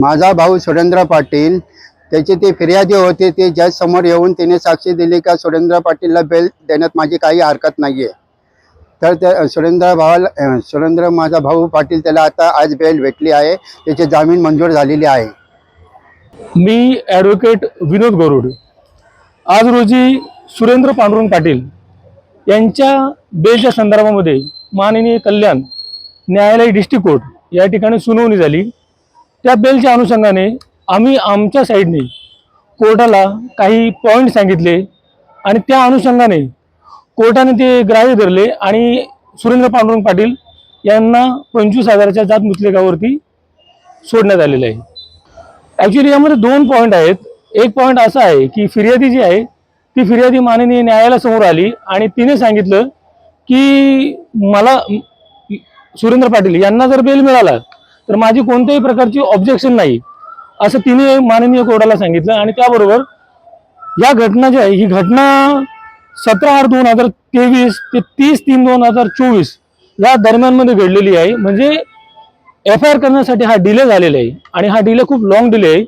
माझा भाऊ सुरेंद्र पाटील त्याचे ते फिर्यादी होते, ते जज समोर येऊन त्याने साक्षी दिली का सुरेंद्र पाटीलला बेल देण्यात माझी काही हरकत नाहीये। तर त्या सुरेंद्र माझा भाऊ पाटील त्याला आता आज बेल भेटली आहे, त्याची जामीन मंजूर झालेली आहे। मी ॲडव्होकेट विनोद गरुड आज रोजी सुरेंद्र पांडुरंग पाटील यांच्या बेलच्या संदर्भामध्ये माननीय कल्याण न्यायालय डिस्ट्रिक्ट कोर्ट या ठिकाणी सुनावणी झाली। त्या बेलच्या अनुषंगाने आम्ही आमच्या साईडने कोर्टाला काही पॉईंट सांगितले आणि त्या अनुषंगाने कोर्टाने ते ग्राह्य धरले आणि सुरेंद्र पांडुरंग पाटील यांना 25,000च्या जात मुचलेकावरती सोडण्यात आलेलं आहे। ॲक्च्युली यामध्ये दोन पॉईंट आहेत। एक पॉईंट असा आहे की फिर्यादी जी आहे ती फिर्यादी माननीय न्यायालयासमोर आली आणि तिने सांगितलं की मला सुरेंद्र पाटील यांना जर बेल मिळाला तर माझी कोणत्याही प्रकारची ऑब्जेक्शन नाही, असं तिने माननीय कोर्टाला सांगितलं। आणि त्याबरोबर या घटना जी आहे ही घटना 17/8/2023 ते 30/3/2024 या दरम्यानमध्ये घडलेली आहे। म्हणजे FIR करण्यासाठी हा डिले झालेला आहे आणि हा डिले खूप लॉंग डिले आहे।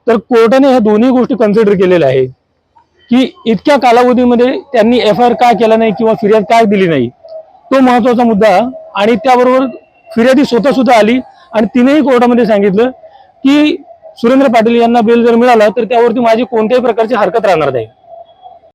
तर कोर्टाने ह्या दोन्ही गोष्टी कन्सिडर केलेल्या आहे की इतक्या कालावधीमध्ये त्यांनी FIR का केला नाही किंवा फिर्याद का दिली नाही, तो महत्त्वाचा मुद्दा। आणि त्याबरोबर फिर्यादी स्वतः सुद्धा आली आणि तिनेही कोर्टामध्ये सांगितलं की सुरेंद्र पाटील यांना बेल जर मिळाला तर त्यावरती माझी कोणत्याही प्रकारची हरकत राहणार नाही।